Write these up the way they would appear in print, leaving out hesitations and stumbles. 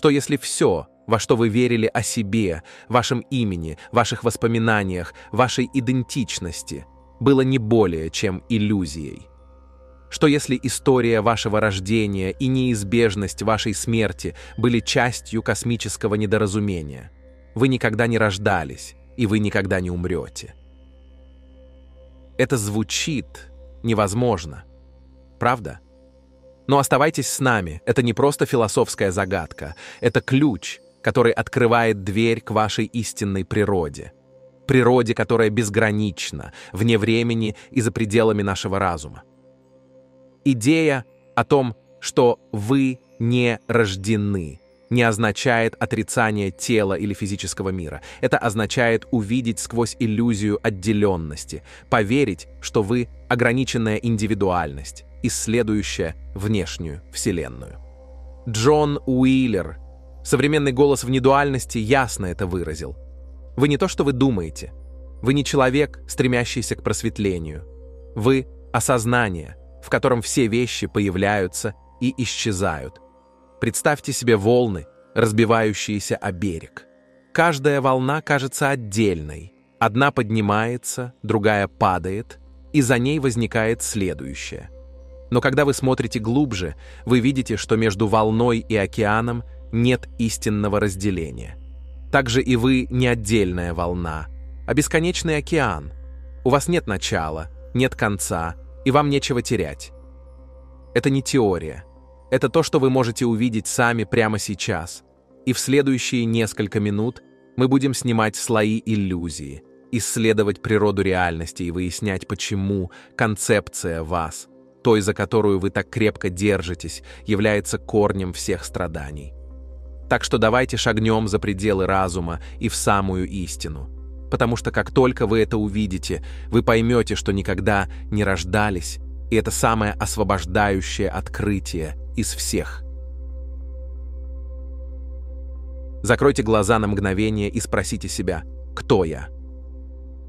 Что если все, во что вы верили о себе, вашем имени, ваших воспоминаниях, вашей идентичности, было не более чем иллюзией? Что если история вашего рождения и неизбежность вашей смерти были частью космического недоразумения? Вы никогда не рождались, и вы никогда не умрете. Это звучит невозможно, правда? Но оставайтесь с нами, это не просто философская загадка, это ключ, который открывает дверь к вашей истинной природе. Природе, которая безгранична, вне времени и за пределами нашего разума. Идея о том, что вы не рождены, не означает отрицание тела или физического мира. Это означает увидеть сквозь иллюзию отделенности, поверить, что вы — ограниченная индивидуальность, исследующая внешнюю Вселенную. Джон Уиллер, современный голос в недуальности, ясно это выразил. Вы не то, что вы думаете. Вы не человек, стремящийся к просветлению. Вы — осознание, в котором все вещи появляются и исчезают. Представьте себе волны, разбивающиеся о берег. Каждая волна кажется отдельной. Одна поднимается, другая падает, и за ней возникает следующая. Но когда вы смотрите глубже, вы видите, что между волной и океаном нет истинного разделения. Также и вы не отдельная волна, а бесконечный океан. У вас нет начала, нет конца, и вам нечего терять. Это не теория. Это то, что вы можете увидеть сами прямо сейчас. И в следующие несколько минут мы будем снимать слои иллюзии, исследовать природу реальности и выяснять, почему концепция вас, той, за которую вы так крепко держитесь, является корнем всех страданий. Так что давайте шагнем за пределы разума и в самую истину. Потому что как только вы это увидите, вы поймете, что никогда не рождались, и это самое освобождающее открытие из всех. Закройте глаза на мгновение и спросите себя: «Кто я?».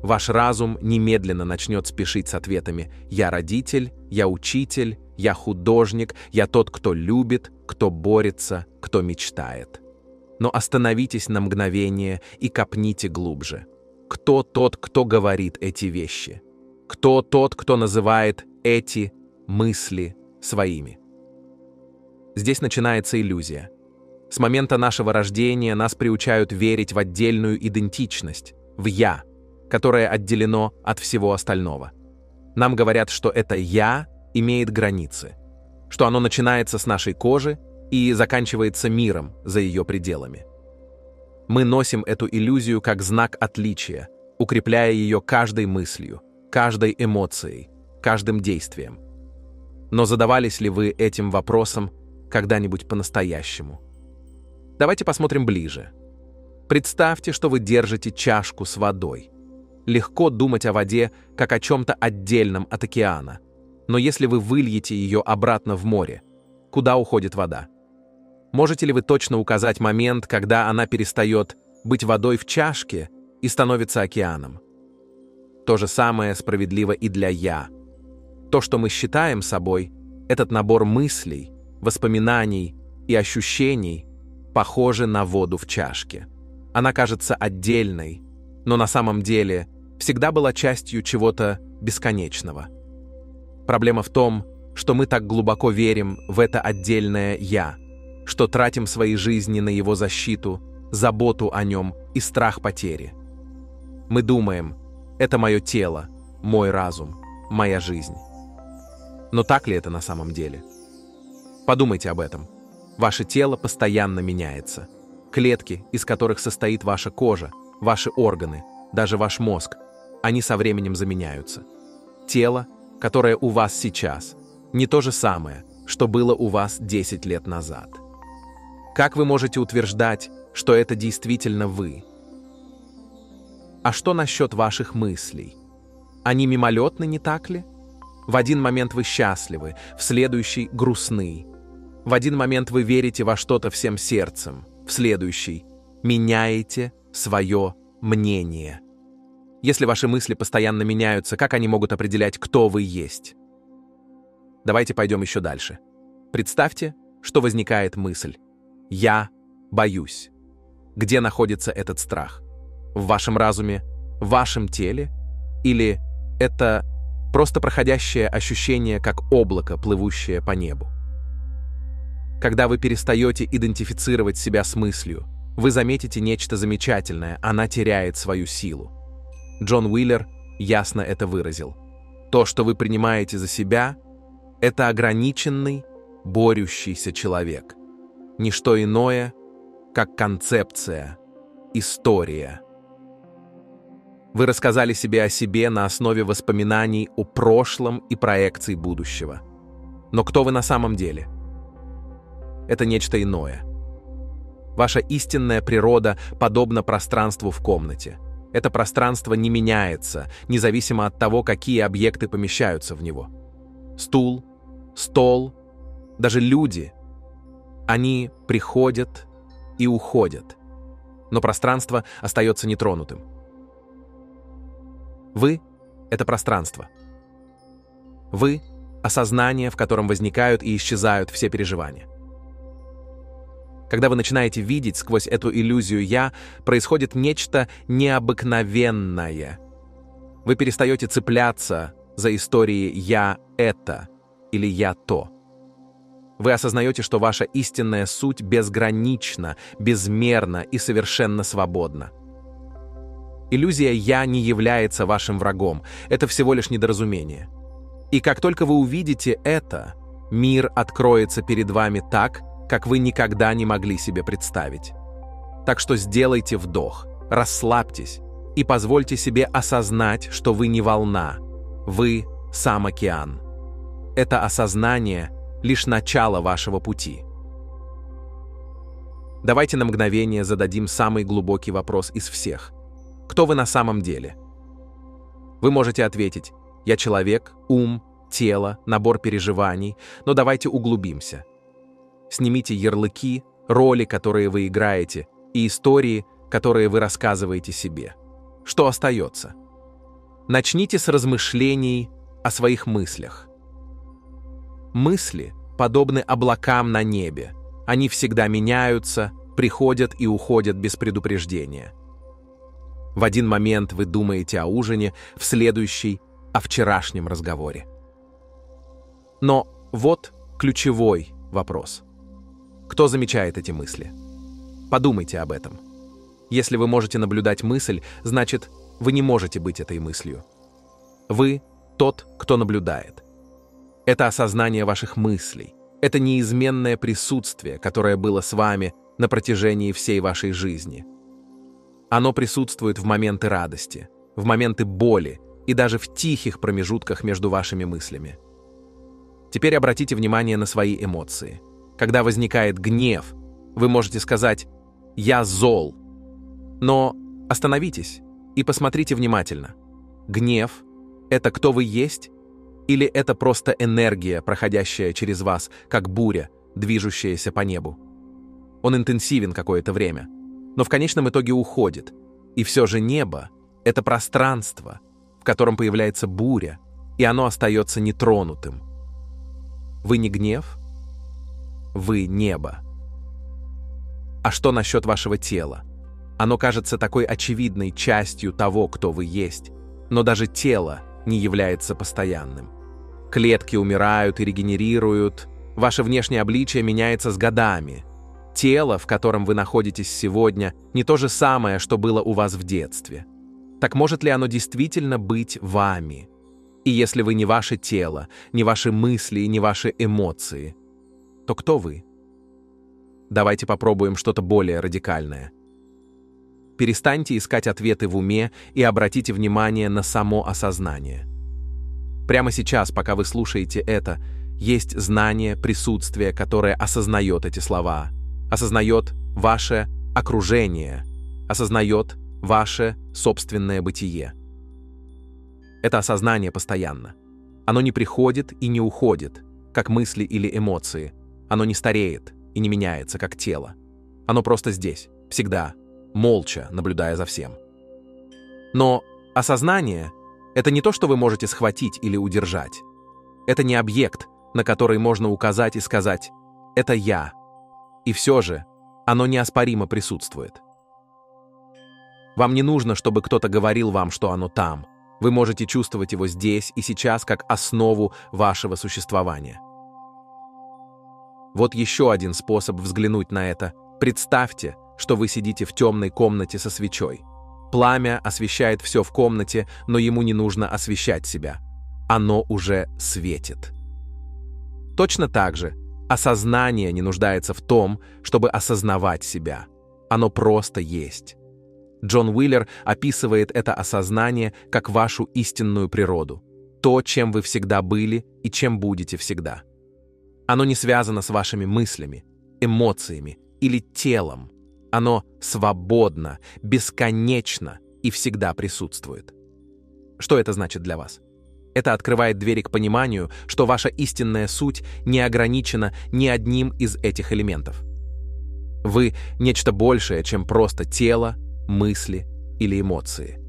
Ваш разум немедленно начнет спешить с ответами: «Я родитель, я учитель, я художник, я тот, кто любит, кто борется, кто мечтает». Но остановитесь на мгновение и копните глубже. Кто тот, кто говорит эти вещи? Кто тот, кто называет эти мысли своими? Здесь начинается иллюзия. С момента нашего рождения нас приучают верить в отдельную идентичность, в «я», которое отделено от всего остального. Нам говорят, что это «я» имеет границы, что оно начинается с нашей кожи и заканчивается миром за ее пределами. Мы носим эту иллюзию как знак отличия, укрепляя ее каждой мыслью, каждой эмоцией, каждым действием. Но задавались ли вы этим вопросом когда-нибудь по-настоящему? Давайте посмотрим ближе. Представьте, что вы держите чашку с водой. Легко думать о воде как о чем-то отдельном от океана. Но если вы выльете ее обратно в море, куда уходит вода? Можете ли вы точно указать момент, когда она перестает быть водой в чашке и становится океаном? То же самое справедливо и для «я». То, что мы считаем собой, этот набор мыслей, воспоминаний и ощущений, похожи на воду в чашке. Она кажется отдельной, но на самом деле всегда была частью чего-то бесконечного. Проблема в том, что мы так глубоко верим в это отдельное «я», что тратим свои жизни на его защиту, заботу о нем и страх потери. Мы думаем: это мое тело, мой разум, моя жизнь. Но так ли это на самом деле? Подумайте об этом. Ваше тело постоянно меняется. Клетки, из которых состоит ваша кожа, ваши органы, даже ваш мозг, они со временем заменяются. Тело, которое у вас сейчас, не то же самое, что было у вас 10 лет назад. Как вы можете утверждать, что это действительно вы? А что насчет ваших мыслей? Они мимолетны, не так ли? В один момент вы счастливы, в следующий — грустны. В один момент вы верите во что-то всем сердцем, в следующий — меняете свое мнение. Если ваши мысли постоянно меняются, как они могут определять, кто вы есть? Давайте пойдем еще дальше. Представьте, что возникает мысль: «Я боюсь. Где находится этот страх? В вашем разуме, в вашем теле? Или это просто проходящее ощущение, как облако, плывущее по небу? Когда вы перестаете идентифицировать себя с мыслью, вы заметите нечто замечательное, она теряет свою силу. Джон Уиллер ясно это выразил. То, что вы принимаете за себя, это ограниченный, борющийся человек. Ничто иное, как концепция, история. Вы рассказали себе о себе на основе воспоминаний о прошлом и проекций будущего. Но кто вы на самом деле? Это нечто иное. Ваша истинная природа подобна пространству в комнате. Это пространство не меняется, независимо от того, какие объекты помещаются в него. Стул, стол, даже люди. Они приходят и уходят. Но пространство остается нетронутым. Вы — это пространство. Вы — осознание, в котором возникают и исчезают все переживания. Когда вы начинаете видеть сквозь эту иллюзию «я», происходит нечто необыкновенное. Вы перестаете цепляться за истории «я это» или «я то». Вы осознаете, что ваша истинная суть безгранична, безмерна и совершенно свободна. Иллюзия «я» не является вашим врагом, это всего лишь недоразумение. И как только вы увидите это, мир откроется перед вами так, как вы никогда не могли себе представить. Так что сделайте вдох, расслабьтесь и позвольте себе осознать, что вы не волна, вы сам океан. Это осознание — лишь начало вашего пути. Давайте на мгновение зададим самый глубокий вопрос из всех. Кто вы на самом деле? Вы можете ответить: «Я человек, ум, тело, набор переживаний», но давайте углубимся. Снимите ярлыки, роли, которые вы играете, и истории, которые вы рассказываете себе. Что остается? Начните с размышлений о своих мыслях. Мысли подобны облакам на небе. Они всегда меняются, приходят и уходят без предупреждения. В один момент вы думаете о ужине, в следующий — о вчерашнем разговоре. Но вот ключевой вопрос. Кто замечает эти мысли? Подумайте об этом. Если вы можете наблюдать мысль, значит, вы не можете быть этой мыслью. Вы — тот, кто наблюдает. Это осознание ваших мыслей. Это неизменное присутствие, которое было с вами на протяжении всей вашей жизни. Оно присутствует в моменты радости, в моменты боли и даже в тихих промежутках между вашими мыслями. Теперь обратите внимание на свои эмоции. Когда возникает гнев, вы можете сказать «я зол». Но остановитесь и посмотрите внимательно. Гнев — это кто вы есть? Или это просто энергия, проходящая через вас, как буря, движущаяся по небу? Он интенсивен какое-то время, но в конечном итоге уходит. И все же небо — это пространство, в котором появляется буря, и оно остается нетронутым. Вы не гнев, вы небо. А что насчет вашего тела? Оно кажется такой очевидной частью того, кто вы есть, но даже тело не является постоянным. Клетки умирают и регенерируют, ваше внешнее обличие меняется с годами. Тело, в котором вы находитесь сегодня, не то же самое, что было у вас в детстве. Так может ли оно действительно быть вами? И если вы не ваше тело, не ваши мысли и не ваши эмоции, то кто вы? Давайте попробуем что-то более радикальное. Перестаньте искать ответы в уме и обратите внимание на само осознание. Прямо сейчас, пока вы слушаете это, есть знание, присутствие, которое осознает эти слова, осознает ваше окружение, осознает ваше собственное бытие. Это осознание постоянно. Оно не приходит и не уходит, как мысли или эмоции. Оно не стареет и не меняется, как тело. Оно просто здесь, всегда, молча наблюдая за всем. Но осознание — это не то, что вы можете схватить или удержать. Это не объект, на который можно указать и сказать «это я». И все же Оно неоспоримо присутствует. Вам не нужно, чтобы кто-то говорил вам, что оно там. Вы можете чувствовать его здесь и сейчас как основу вашего существования. Вот еще один способ взглянуть на это. Представьте, что вы сидите в темной комнате со свечой. Пламя освещает все в комнате, но ему не нужно освещать себя. Оно уже светит. Точно так же осознание не нуждается в том, чтобы осознавать себя. Оно просто есть. Джон Уиллер описывает это осознание как вашу истинную природу, то, чем вы всегда были и чем будете всегда. Оно не связано с вашими мыслями, эмоциями или телом. Оно свободно, бесконечно и всегда присутствует. Что это значит для вас? Это открывает двери к пониманию, что ваша истинная суть не ограничена ни одним из этих элементов. Вы – нечто большее, чем просто тело, мысли или эмоции.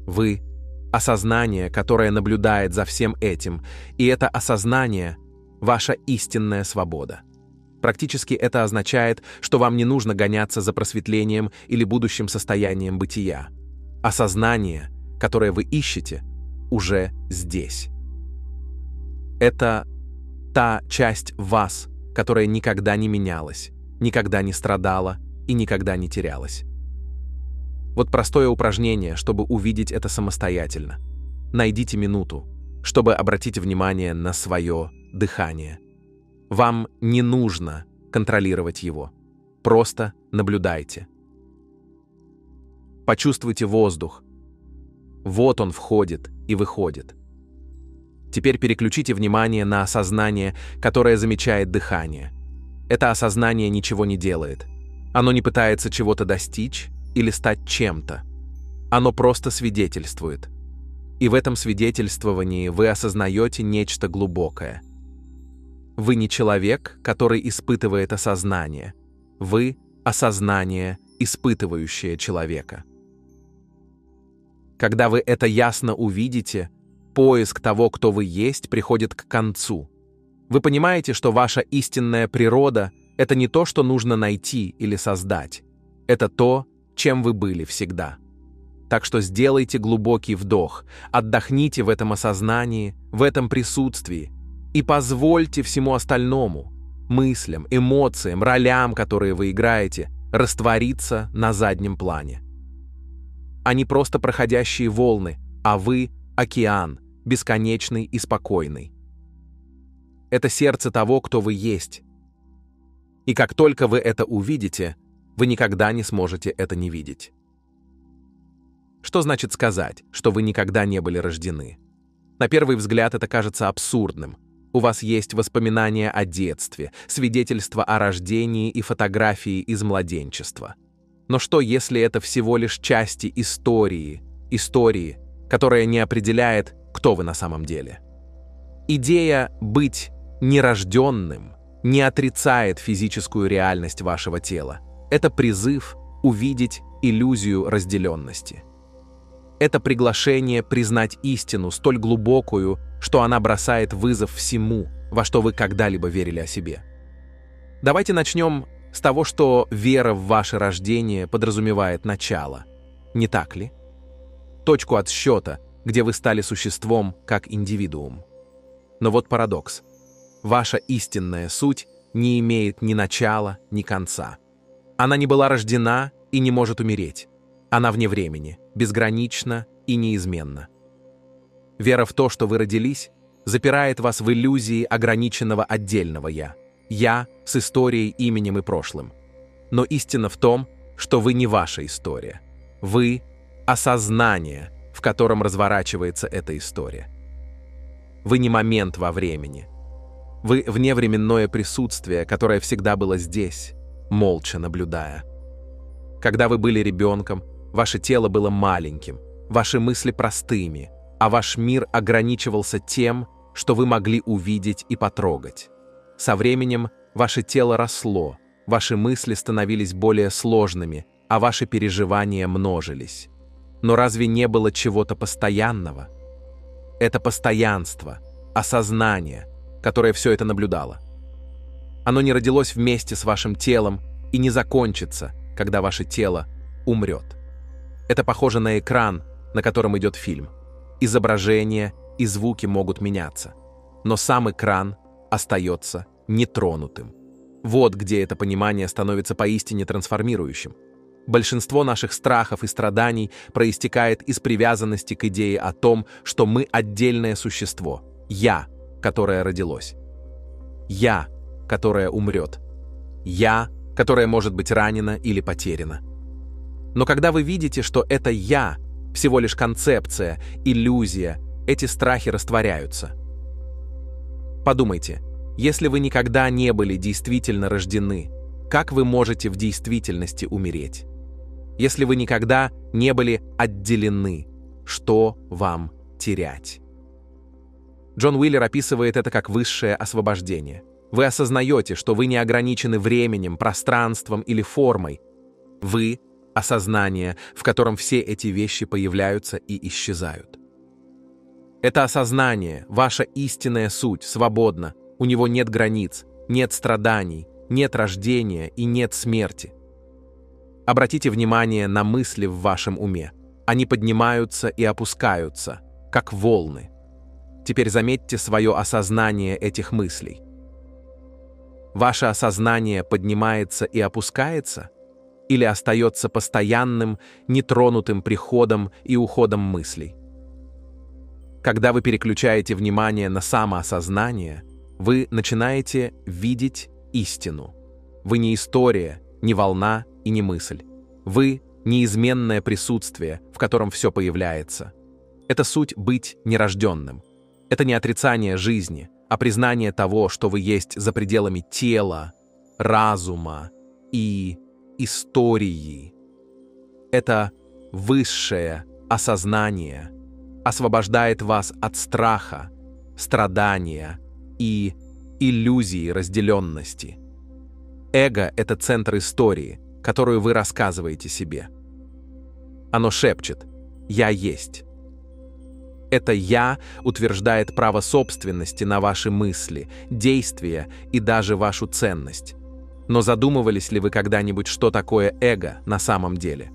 Вы – осознание, которое наблюдает за всем этим, и это осознание – ваша истинная свобода. Практически это означает, что вам не нужно гоняться за просветлением или будущим состоянием бытия. Осознание, которое вы ищете, уже здесь. Это та часть вас, которая никогда не менялась, никогда не страдала и никогда не терялась. Вот простое упражнение, чтобы увидеть это самостоятельно. Найдите минуту, чтобы обратить внимание на свое дыхание. Вам не нужно контролировать его. Просто наблюдайте. Почувствуйте воздух. Вот он входит и выходит. Теперь переключите внимание на осознание, которое замечает дыхание. Это осознание ничего не делает. Оно не пытается чего-то достичь или стать чем-то. Оно просто свидетельствует. И в этом свидетельствовании вы осознаете нечто глубокое. Вы не человек, который испытывает осознание. Вы – осознание, испытывающее человека. Когда вы это ясно увидите, поиск того, кто вы есть, приходит к концу. Вы понимаете, что ваша истинная природа – это не то, что нужно найти или создать. Это то, чем вы были всегда. Так что сделайте глубокий вдох, отдохните в этом осознании, в этом присутствии и позвольте всему остальному – мыслям, эмоциям, ролям, которые вы играете, раствориться на заднем плане. Они просто проходящие волны, а вы – океан, бесконечный и спокойный. Это сердце того, кто вы есть. И как только вы это увидите, вы никогда не сможете это не видеть. Что значит сказать, что вы никогда не были рождены? На первый взгляд это кажется абсурдным. У вас есть воспоминания о детстве, свидетельства о рождении и фотографии из младенчества. Но что, если это всего лишь части истории, которая не определяет, кто вы на самом деле? Идея быть нерожденным не отрицает физическую реальность вашего тела. Это призыв увидеть иллюзию разделенности. Это приглашение признать истину столь глубокую, что она бросает вызов всему, во что вы когда-либо верили о себе. Давайте начнем с того, что вера в ваше рождение подразумевает начало. Не так ли? Точку отсчета, где вы стали существом как индивидуум. Но вот парадокс. Ваша истинная суть не имеет ни начала, ни конца. Она не была рождена и не может умереть. Она вне времени, безгранична и неизменна. Вера в то, что вы родились, запирает вас в иллюзии ограниченного отдельного «я». «Я» с историей, именем и прошлым. Но истина в том, что вы не ваша история. Вы – осознание, в котором разворачивается эта история. Вы не момент во времени. Вы – вневременное присутствие, которое всегда было здесь, молча наблюдая. Когда вы были ребенком, ваше тело было маленьким, ваши мысли простыми, а ваш мир ограничивался тем, что вы могли увидеть и потрогать. Со временем ваше тело росло, ваши мысли становились более сложными, а ваши переживания множились. Но разве не было чего-то постоянного? Это постоянство, осознание, которое все это наблюдало. Оно не родилось вместе с вашим телом, и не закончится, когда ваше тело умрет. Это похоже на экран, на котором идет фильм. Изображение и звуки могут меняться, но сам экран остается нетронутым. Вот где это понимание становится поистине трансформирующим. Большинство наших страхов и страданий проистекает из привязанности к идее о том, что мы отдельное существо, «я», которое родилось. «Я», которое умрет. «Я», которое может быть ранено или потеряно. Но когда вы видите, что это «я» всего лишь концепция, иллюзия, эти страхи растворяются. Подумайте, если вы никогда не были действительно рождены, как вы можете в действительности умереть? Если вы никогда не были отделены, что вам терять? Джон Уиллер описывает это как высшее освобождение. Вы осознаете, что вы не ограничены временем, пространством или формой. Вы — осознание, в котором все эти вещи появляются и исчезают. Это осознание, ваша истинная суть, свободна. У него нет границ, нет страданий, нет рождения и нет смерти. Обратите внимание на мысли в вашем уме. Они поднимаются и опускаются, как волны. Теперь заметьте свое осознание этих мыслей. Ваше осознание поднимается и опускается или остается постоянным, нетронутым приходом и уходом мыслей? Когда вы переключаете внимание на самоосознание, вы начинаете видеть истину. Вы не история, не волна и не мысль. Вы — неизменное присутствие, в котором все появляется. Это суть быть нерожденным. Это не отрицание жизни, а признание того, что вы есть за пределами тела, разума и истории. Это высшее осознание освобождает вас от страха, страдания и иллюзии разделенности. Эго — это центр истории, которую вы рассказываете себе. Оно шепчет «Я есть». Это «я» утверждает право собственности на ваши мысли, действия и даже вашу ценность. Но задумывались ли вы когда-нибудь, что такое эго на самом деле?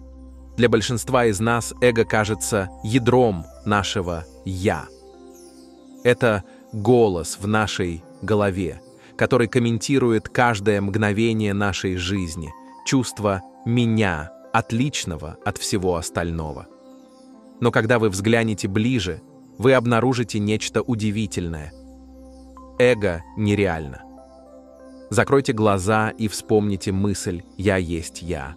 Для большинства из нас эго кажется ядром нашего «я». Это голос в нашей голове, который комментирует каждое мгновение нашей жизни, чувство «меня», отличного от всего остального. Но когда вы взглянете ближе, вы обнаружите нечто удивительное. Эго нереально. Закройте глаза и вспомните мысль «Я есть я».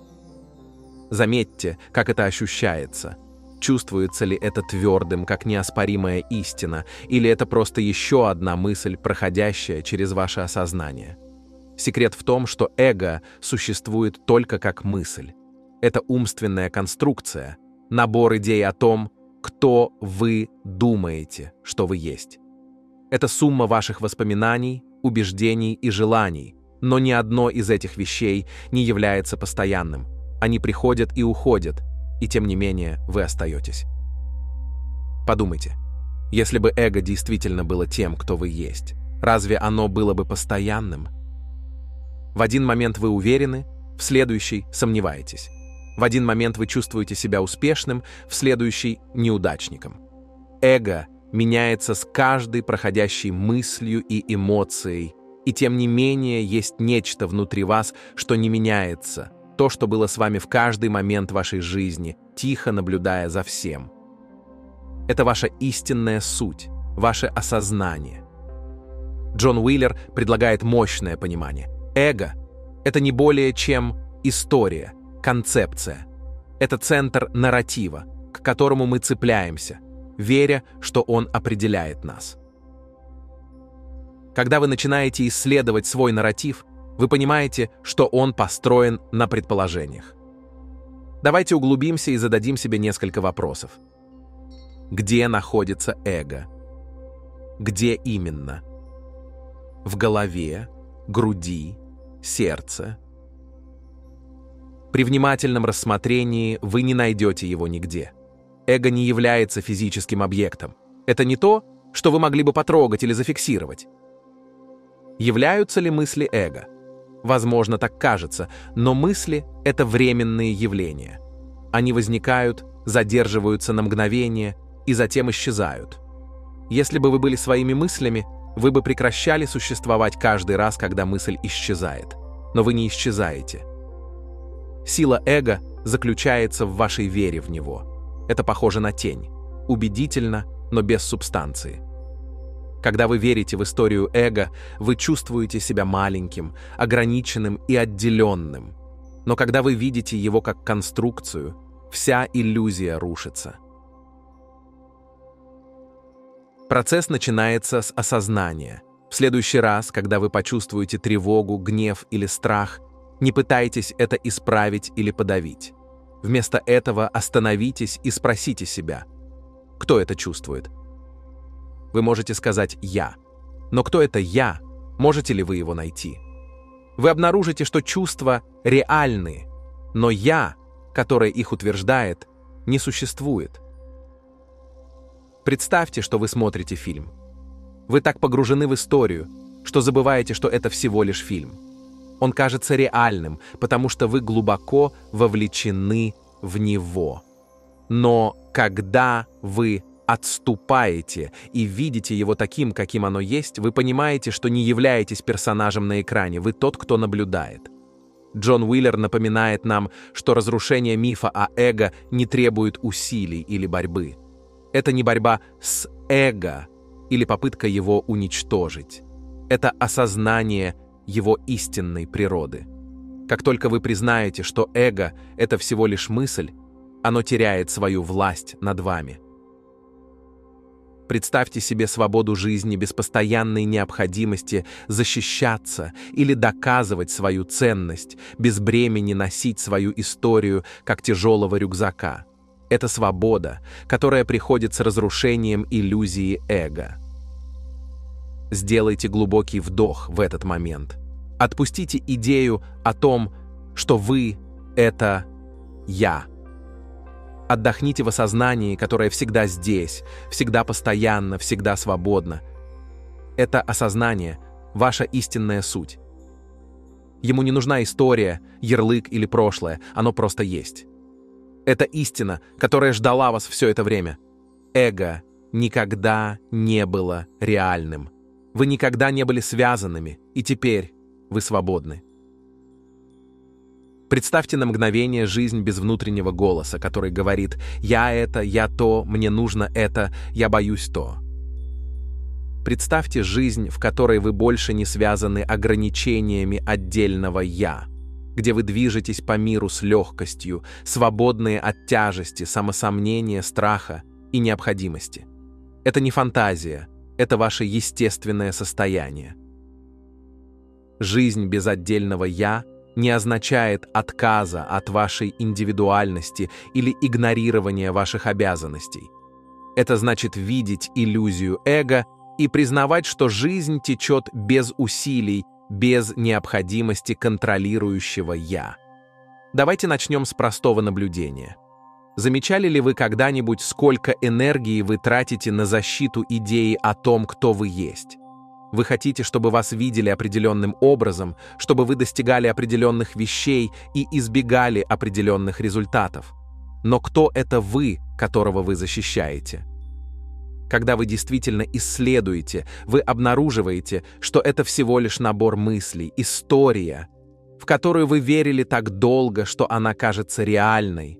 Заметьте, как это ощущается. Чувствуется ли это твердым, как неоспоримая истина, или это просто еще одна мысль, проходящая через ваше осознание? Секрет в том, что эго существует только как мысль. Это умственная конструкция, набор идей о том, кто вы думаете, что вы есть. Это сумма ваших воспоминаний, убеждений и желаний, но ни одно из этих вещей не является постоянным. Они приходят и уходят, и тем не менее вы остаетесь. Подумайте, если бы эго действительно было тем, кто вы есть, разве оно было бы постоянным? В один момент вы уверены, в следующий сомневаетесь. В один момент вы чувствуете себя успешным, в следующий — неудачником. Эго меняется с каждой проходящей мыслью и эмоцией, и тем не менее есть нечто внутри вас, что не меняется, то, что было с вами в каждый момент вашей жизни, тихо наблюдая за всем. Это ваша истинная суть, ваше осознание. Джон Уиллер предлагает мощное понимание. Эго — это не более чем история, концепция. Это центр нарратива, к которому мы цепляемся, веря, что он определяет нас. Когда вы начинаете исследовать свой нарратив, вы понимаете, что он построен на предположениях. Давайте углубимся и зададим себе несколько вопросов. Где находится эго? Где именно? В голове, груди, сердце? При внимательном рассмотрении вы не найдете его нигде. Эго не является физическим объектом. Это не то, что вы могли бы потрогать или зафиксировать. Являются ли мысли эго? Возможно, так кажется, но мысли — это временные явления. Они возникают, задерживаются на мгновение и затем исчезают. Если бы вы были своими мыслями, вы бы прекращали существовать каждый раз, когда мысль исчезает. Но вы не исчезаете. Сила эго заключается в вашей вере в него. Это похоже на тень. Убедительно, но без субстанции. Когда вы верите в историю эго, вы чувствуете себя маленьким, ограниченным и отделенным. Но когда вы видите его как конструкцию, вся иллюзия рушится. Процесс начинается с осознания. В следующий раз, когда вы почувствуете тревогу, гнев или страх, не пытайтесь это исправить или подавить. Вместо этого остановитесь и спросите себя, кто это чувствует. Вы можете сказать «я». Но кто это «я»? Можете ли вы его найти? Вы обнаружите, что чувства реальны, но «я», которое их утверждает, не существует. Представьте, что вы смотрите фильм. Вы так погружены в историю, что забываете, что это всего лишь фильм. Он кажется реальным, потому что вы глубоко вовлечены в него. Но когда вы отступаете и видите его таким, каким оно есть, вы понимаете, что не являетесь персонажем на экране, вы тот, кто наблюдает. Джон Уиллер напоминает нам, что разрушение мифа о эго не требует усилий или борьбы. Это не борьба с эго или попытка его уничтожить. Это осознание его истинной природы. Как только вы признаете, что эго — это всего лишь мысль, оно теряет свою власть над вами. Представьте себе свободу жизни без постоянной необходимости защищаться или доказывать свою ценность, без бремени носить свою историю, как тяжелого рюкзака. Это свобода, которая приходит с разрушением иллюзии эго. Сделайте глубокий вдох в этот момент. Отпустите идею о том, что вы — это «я». Отдохните в осознании, которое всегда здесь, всегда постоянно, всегда свободно. Это осознание — ваша истинная суть. Ему не нужна история, ярлык или прошлое, оно просто есть. Это истина, которая ждала вас все это время. Эго никогда не было реальным. Вы никогда не были связанными, и теперь вы свободны. Представьте на мгновение жизнь без внутреннего голоса, который говорит «я это, я то, мне нужно это, я боюсь то». Представьте жизнь, в которой вы больше не связаны ограничениями отдельного «я», где вы движетесь по миру с легкостью, свободные от тяжести, самосомнения, страха и необходимости. Это не фантазия, это ваше естественное состояние. Жизнь без отдельного «я» не означает отказа от вашей индивидуальности или игнорирования ваших обязанностей. Это значит видеть иллюзию эго и признавать, что жизнь течет без усилий, без необходимости контролирующего «я». Давайте начнем с простого наблюдения. Замечали ли вы когда-нибудь, сколько энергии вы тратите на защиту идеи о том, кто вы есть? Вы хотите, чтобы вас видели определенным образом, чтобы вы достигали определенных вещей и избегали определенных результатов. Но кто это вы, которого вы защищаете? Когда вы действительно исследуете, вы обнаруживаете, что это всего лишь набор мыслей, история, в которую вы верили так долго, что она кажется реальной.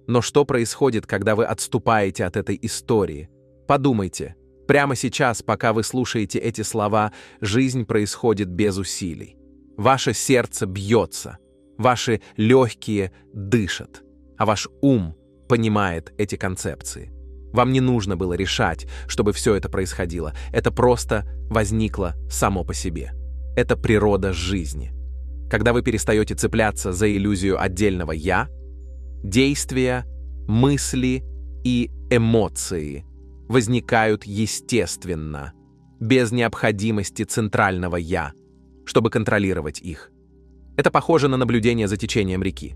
Но что происходит, когда вы отступаете от этой истории? Подумайте. Прямо сейчас, пока вы слушаете эти слова, жизнь происходит без усилий. Ваше сердце бьется, ваши легкие дышат, а ваш ум понимает эти концепции. Вам не нужно было решать, чтобы все это происходило. Это просто возникло само по себе. Это природа жизни. Когда вы перестаете цепляться за иллюзию отдельного «я», действия, мысли и эмоции возникают естественно, без необходимости центрального «я», чтобы контролировать их. Это похоже на наблюдение за течением реки.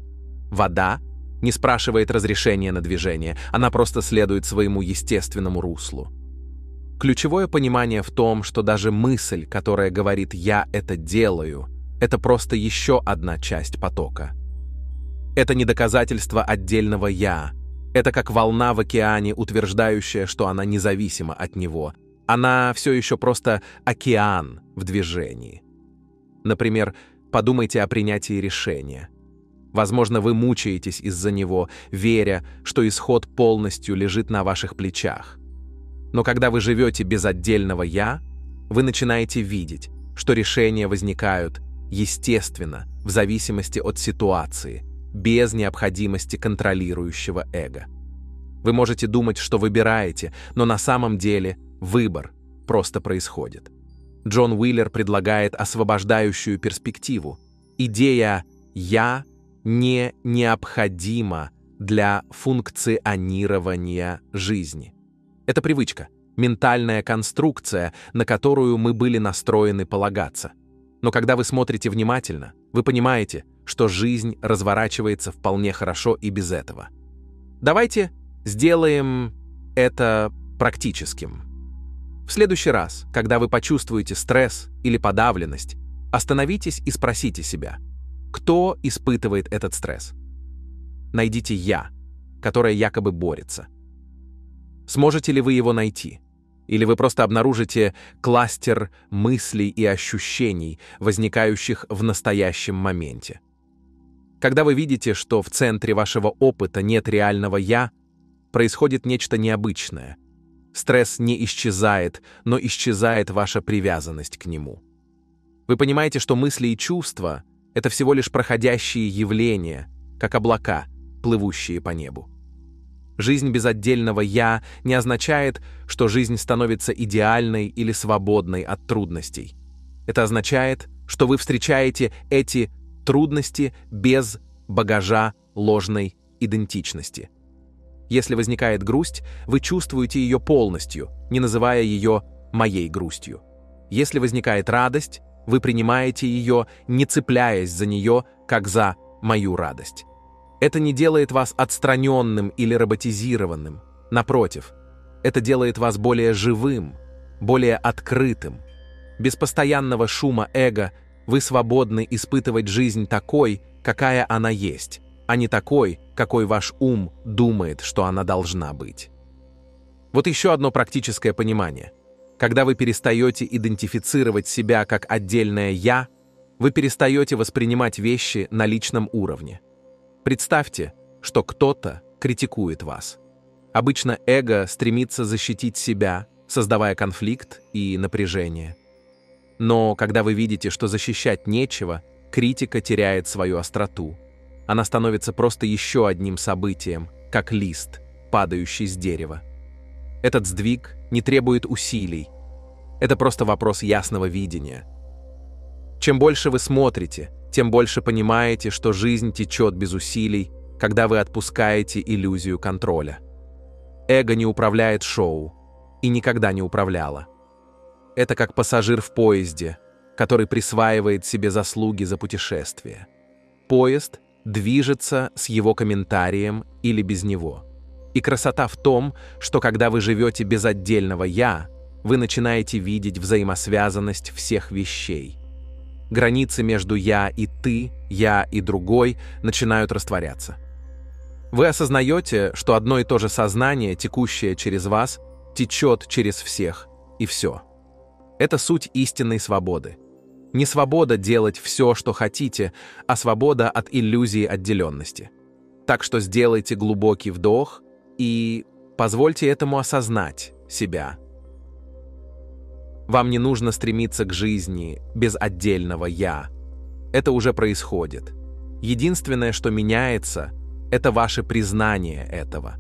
Вода не спрашивает разрешения на движение, она просто следует своему естественному руслу. Ключевое понимание в том, что даже мысль, которая говорит «я это делаю», Это просто еще одна часть потока. Это не доказательство отдельного «я». Это как волна в океане, утверждающая, что она независима от него. Она все еще просто океан в движении. Например, подумайте о принятии решения. Возможно, вы мучаетесь из-за него, веря, что исход полностью лежит на ваших плечах. Но когда вы живете без отдельного «я», вы начинаете видеть, что решения возникают естественно, в зависимости от ситуации, без необходимости контролирующего эго. Вы можете думать, что выбираете, но на самом деле выбор просто происходит. Джон Уиллер предлагает освобождающую перспективу. Идея «я» не необходима для функционирования жизни. Это привычка, ментальная конструкция, на которую мы были настроены полагаться. Но когда вы смотрите внимательно, вы понимаете, что жизнь разворачивается вполне хорошо и без этого. Давайте сделаем это практическим. В следующий раз, когда вы почувствуете стресс или подавленность, остановитесь и спросите себя, кто испытывает этот стресс? Найдите «я», которое якобы борется. Сможете ли вы его найти? Или вы просто обнаружите кластер мыслей и ощущений, возникающих в настоящем моменте? Когда вы видите, что в центре вашего опыта нет реального «я», происходит нечто необычное. Стресс не исчезает, но исчезает ваша привязанность к нему. Вы понимаете, что мысли и чувства — это всего лишь проходящие явления, как облака, плывущие по небу. Жизнь без отдельного «я» не означает, что жизнь становится идеальной или свободной от трудностей. Это означает, что вы встречаете эти трудности без багажа ложной идентичности. Если возникает грусть, вы чувствуете ее полностью, не называя ее «моей грустью». Если возникает радость, вы принимаете ее, не цепляясь за нее, как за «мою радость». Это не делает вас отстраненным или роботизированным. Напротив, это делает вас более живым, более открытым. Без постоянного шума эго вы свободны испытывать жизнь такой, какая она есть, а не такой, какой ваш ум думает, что она должна быть. Вот еще одно практическое понимание. Когда вы перестаете идентифицировать себя как отдельное «я», вы перестаете воспринимать вещи на личном уровне. Представьте, что кто-то критикует вас. Обычно эго стремится защитить себя, создавая конфликт и напряжение. Но когда вы видите, что защищать нечего, критика теряет свою остроту. Она становится просто еще одним событием, как лист, падающий с дерева. Этот сдвиг не требует усилий. Это просто вопрос ясного видения. Чем больше вы смотрите, тем больше понимаете, что жизнь течет без усилий, когда вы отпускаете иллюзию контроля. Эго не управляет шоу и никогда не управляло. Это как пассажир в поезде, который присваивает себе заслуги за путешествие. Поезд движется с его комментарием или без него. И красота в том, что когда вы живете без отдельного «я», вы начинаете видеть взаимосвязанность всех вещей. Границы между «я» и «ты», «я» и «другой» начинают растворяться. Вы осознаете, что одно и то же сознание, текущее через вас, течет через всех, и все. Это суть истинной свободы. Не свобода делать все, что хотите, а свобода от иллюзии отделенности. Так что сделайте глубокий вдох и позвольте этому осознать себя. Вам не нужно стремиться к жизни без отдельного «я». Это уже происходит. Единственное, что меняется, это ваше признание этого.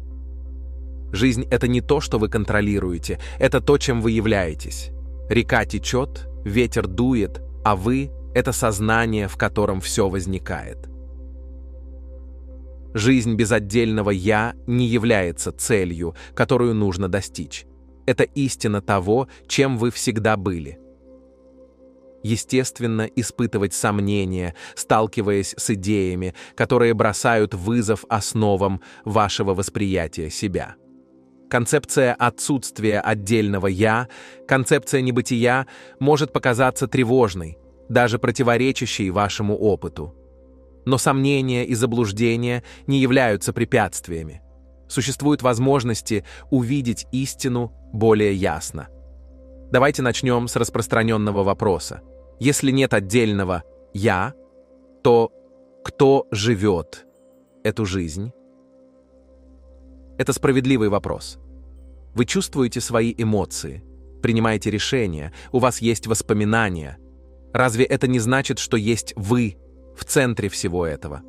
Жизнь — это не то, что вы контролируете, это то, чем вы являетесь. Река течет, ветер дует, а вы — это сознание, в котором все возникает. Жизнь без отдельного «я» не является целью, которую нужно достичь. Это истина того, чем вы всегда были. Естественно, испытывать сомнения, сталкиваясь с идеями, которые бросают вызов основам вашего восприятия себя. Концепция отсутствия отдельного «я», концепция небытия может показаться тревожной, даже противоречащей вашему опыту. Но сомнения и заблуждения не являются препятствиями. Существуют возможности увидеть истину более ясно. Давайте начнем с распространенного вопроса. Если нет отдельного «я», то кто живет эту жизнь? Это справедливый вопрос. Вы чувствуете свои эмоции, принимаете решения, у вас есть воспоминания. Разве это не значит, что есть вы в центре всего этого?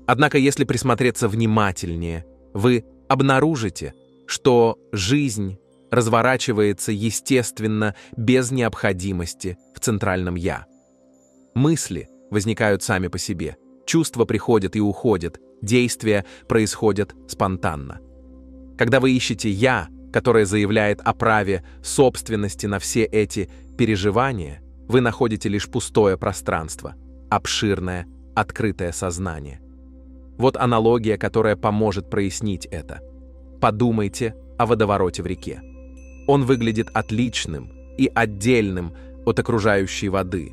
Однако, если присмотреться внимательнее, вы обнаружите, что жизнь разворачивается естественно, без необходимости в центральном «я». Мысли возникают сами по себе, чувства приходят и уходят, действия происходят спонтанно. Когда вы ищете «я», которое заявляет о праве собственности на все эти переживания, вы находите лишь пустое пространство, обширное, открытое сознание. Вот аналогия, которая поможет прояснить это. Подумайте о водовороте в реке. Он выглядит отличным и отдельным от окружающей воды.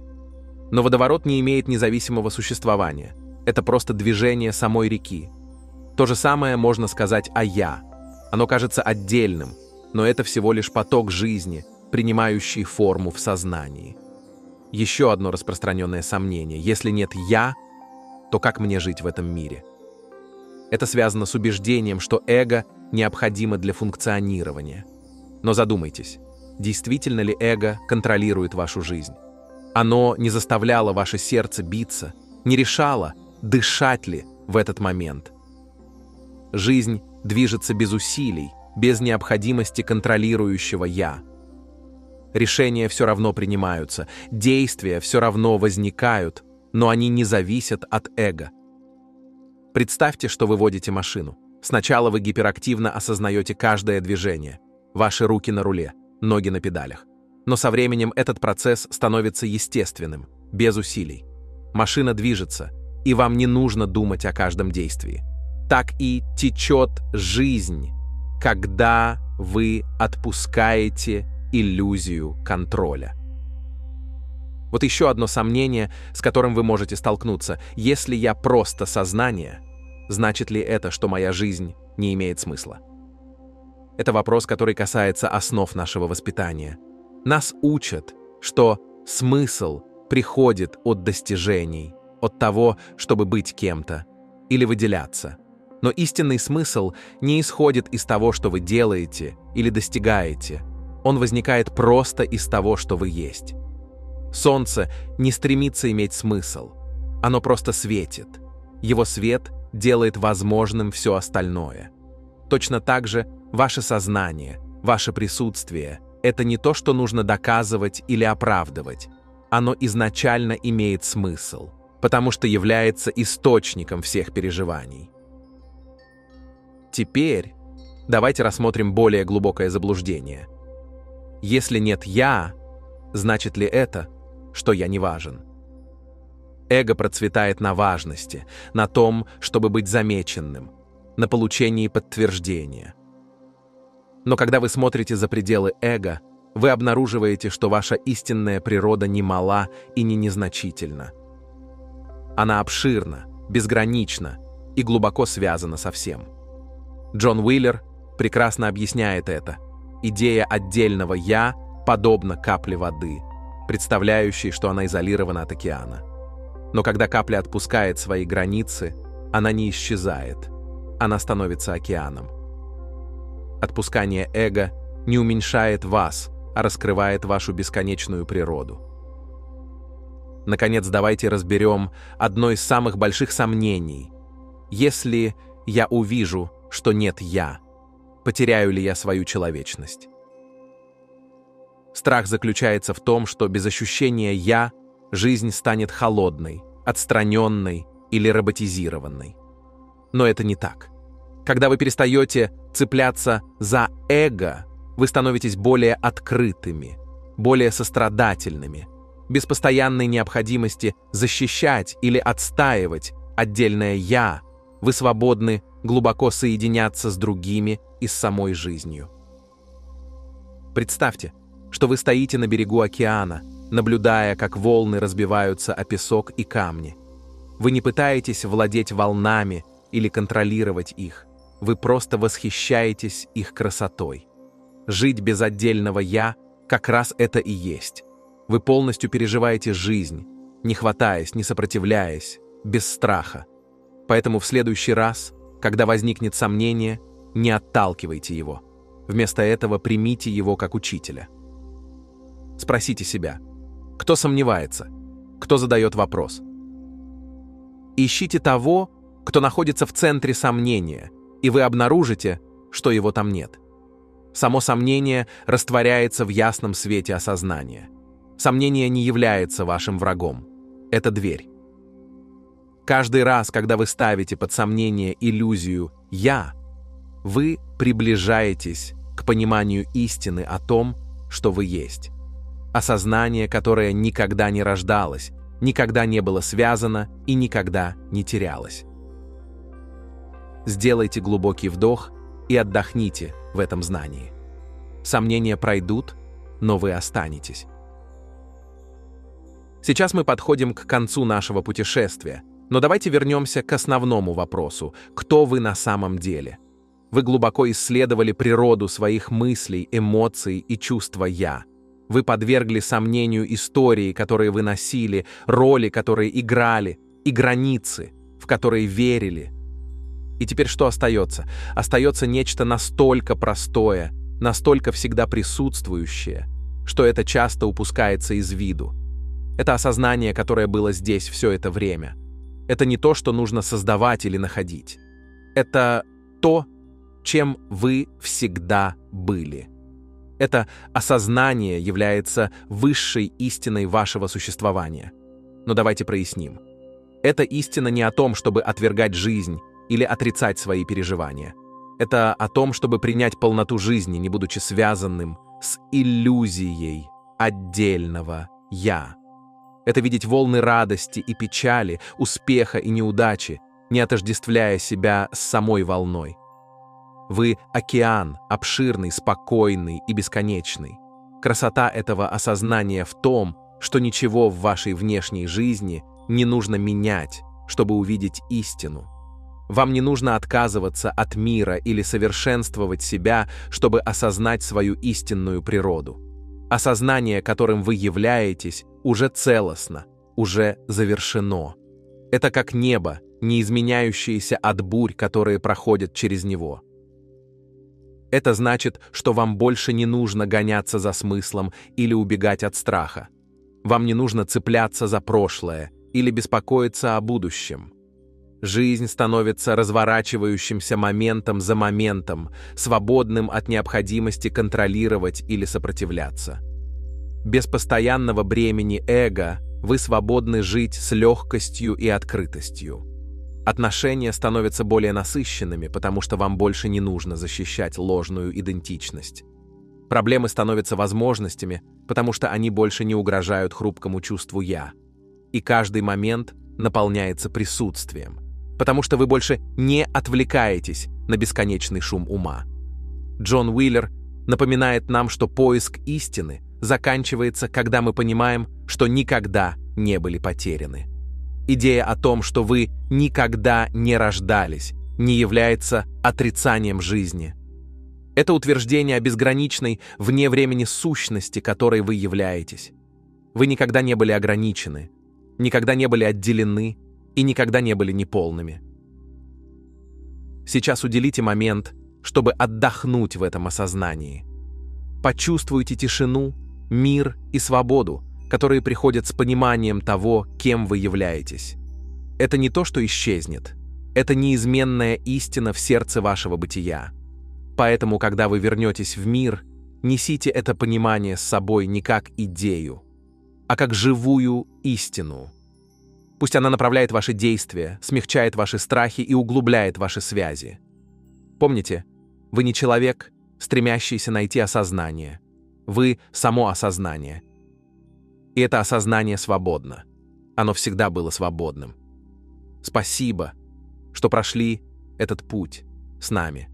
Но водоворот не имеет независимого существования. Это просто движение самой реки. То же самое можно сказать о «я». Оно кажется отдельным, но это всего лишь поток жизни, принимающий форму в сознании. Еще одно распространенное сомнение. Если нет «я», то как мне жить в этом мире? Это связано с убеждением, что эго необходимо для функционирования. Но задумайтесь, действительно ли эго контролирует вашу жизнь? Оно не заставляло ваше сердце биться, не решало, дышать ли в этот момент. Жизнь движется без усилий, без необходимости контролирующего «я». Решения все равно принимаются, действия все равно возникают, но они не зависят от эго. Представьте, что вы водите машину. Сначала вы гиперактивно осознаете каждое движение. Ваши руки на руле, ноги на педалях. Но со временем этот процесс становится естественным, без усилий. Машина движется, и вам не нужно думать о каждом действии. Так и течет жизнь, когда вы отпускаете иллюзию контроля. Вот еще одно сомнение, с которым вы можете столкнуться. Если я просто сознание, значит ли это, что моя жизнь не имеет смысла? Это вопрос, который касается основ нашего воспитания. Нас учат, что смысл приходит от достижений, от того, чтобы быть кем-то или выделяться. Но истинный смысл не исходит из того, что вы делаете или достигаете. Он возникает просто из того, что вы есть. Солнце не стремится иметь смысл. Оно просто светит. Его свет делает возможным все остальное. Точно так же ваше сознание, ваше присутствие — это не то, что нужно доказывать или оправдывать. Оно изначально имеет смысл, потому что является источником всех переживаний. Теперь давайте рассмотрим более глубокое заблуждение. Если нет «я», значит ли это, что я не важен? Эго процветает на важности, на том, чтобы быть замеченным, на получении подтверждения. Но когда вы смотрите за пределы эго, вы обнаруживаете, что ваша истинная природа не мала и не незначительна. Она обширна, безгранична и глубоко связана со всем. Джон Уиллер прекрасно объясняет это. Идея отдельного «я» подобна капле воды, представляющей, что она изолирована от океана. Но когда капля отпускает свои границы, она не исчезает, она становится океаном. Отпускание эго не уменьшает вас, а раскрывает вашу бесконечную природу. Наконец, давайте разберем одно из самых больших сомнений. Если я увижу, что нет «я», потеряю ли я свою человечность? Страх заключается в том, что без ощущения «я» жизнь станет холодной, отстраненной или роботизированной. Но это не так. Когда вы перестаете цепляться за эго, вы становитесь более открытыми, более сострадательными, без постоянной необходимости защищать или отстаивать отдельное «я», вы свободны глубоко соединяться с другими и с самой жизнью. Представьте, что вы стоите на берегу океана, наблюдая, как волны разбиваются о песок и камни. Вы не пытаетесь владеть волнами или контролировать их. Вы просто восхищаетесь их красотой. Жить без отдельного «я» как раз это и есть. Вы полностью переживаете жизнь, не хватаясь, не сопротивляясь, без страха. Поэтому в следующий раз, когда возникнет сомнение, не отталкивайте его. Вместо этого примите его как учителя. Спросите себя, кто сомневается, кто задает вопрос. Ищите того, кто находится в центре сомнения, и вы обнаружите, что его там нет. Само сомнение растворяется в ясном свете осознания. Сомнение не является вашим врагом. Это дверь. Каждый раз, когда вы ставите под сомнение иллюзию «я», вы приближаетесь к пониманию истины о том, что вы есть. Осознание, которое никогда не рождалось, никогда не было связано и никогда не терялось. Сделайте глубокий вдох и отдохните в этом знании. Сомнения пройдут, но вы останетесь. Сейчас мы подходим к концу нашего путешествия, но давайте вернемся к основному вопросу: кто вы на самом деле? Вы глубоко исследовали природу своих мыслей, эмоций и чувства «я». Вы подвергли сомнению истории, которые вы носили, роли, которые играли, и границы, в которые верили. И теперь что остается? Остается нечто настолько простое, настолько всегда присутствующее, что это часто упускается из виду. Это осознание, которое было здесь все это время. Это не то, что нужно создавать или находить. Это то, чем вы всегда были. Это осознание является высшей истиной вашего существования. Но давайте проясним. Эта истина не о том, чтобы отвергать жизнь или отрицать свои переживания. Это о том, чтобы принять полноту жизни, не будучи связанным с иллюзией отдельного «я». Это видеть волны радости и печали, успеха и неудачи, не отождествляя себя с самой волной. Вы – океан, обширный, спокойный и бесконечный. Красота этого осознания в том, что ничего в вашей внешней жизни не нужно менять, чтобы увидеть истину. Вам не нужно отказываться от мира или совершенствовать себя, чтобы осознать свою истинную природу. Осознание, которым вы являетесь, уже целостно, уже завершено. Это как небо, не изменяющееся от бурь, которые проходят через него. Это значит, что вам больше не нужно гоняться за смыслом или убегать от страха. Вам не нужно цепляться за прошлое или беспокоиться о будущем. Жизнь становится разворачивающимся моментом за моментом, свободным от необходимости контролировать или сопротивляться. Без постоянного бремени эго вы свободны жить с легкостью и открытостью. Отношения становятся более насыщенными, потому что вам больше не нужно защищать ложную идентичность. Проблемы становятся возможностями, потому что они больше не угрожают хрупкому чувству «я». И каждый момент наполняется присутствием, потому что вы больше не отвлекаетесь на бесконечный шум ума. Джон Уиллер напоминает нам, что поиск истины заканчивается, когда мы понимаем, что никогда не были потеряны. Идея о том, что вы никогда не рождались, не является отрицанием жизни. Это утверждение о безграничной, вне времени сущности, которой вы являетесь. Вы никогда не были ограничены, никогда не были отделены и никогда не были неполными. Сейчас уделите момент, чтобы отдохнуть в этом осознании. Почувствуйте тишину, мир и свободу, которые приходят с пониманием того, кем вы являетесь. Это не то, что исчезнет. Это неизменная истина в сердце вашего бытия. Поэтому, когда вы вернетесь в мир, несите это понимание с собой не как идею, а как живую истину. Пусть она направляет ваши действия, смягчает ваши страхи и углубляет ваши связи. Помните, вы не человек, стремящийся найти осознание. Вы – само осознание. И это осознание свободно. Оно всегда было свободным. Спасибо, что прошли этот путь с нами.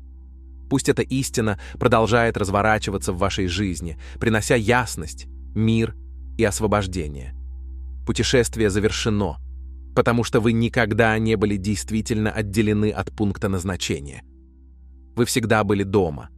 Пусть эта истина продолжает разворачиваться в вашей жизни, принося ясность, мир и освобождение. Путешествие завершено, потому что вы никогда не были действительно отделены от пункта назначения. Вы всегда были дома.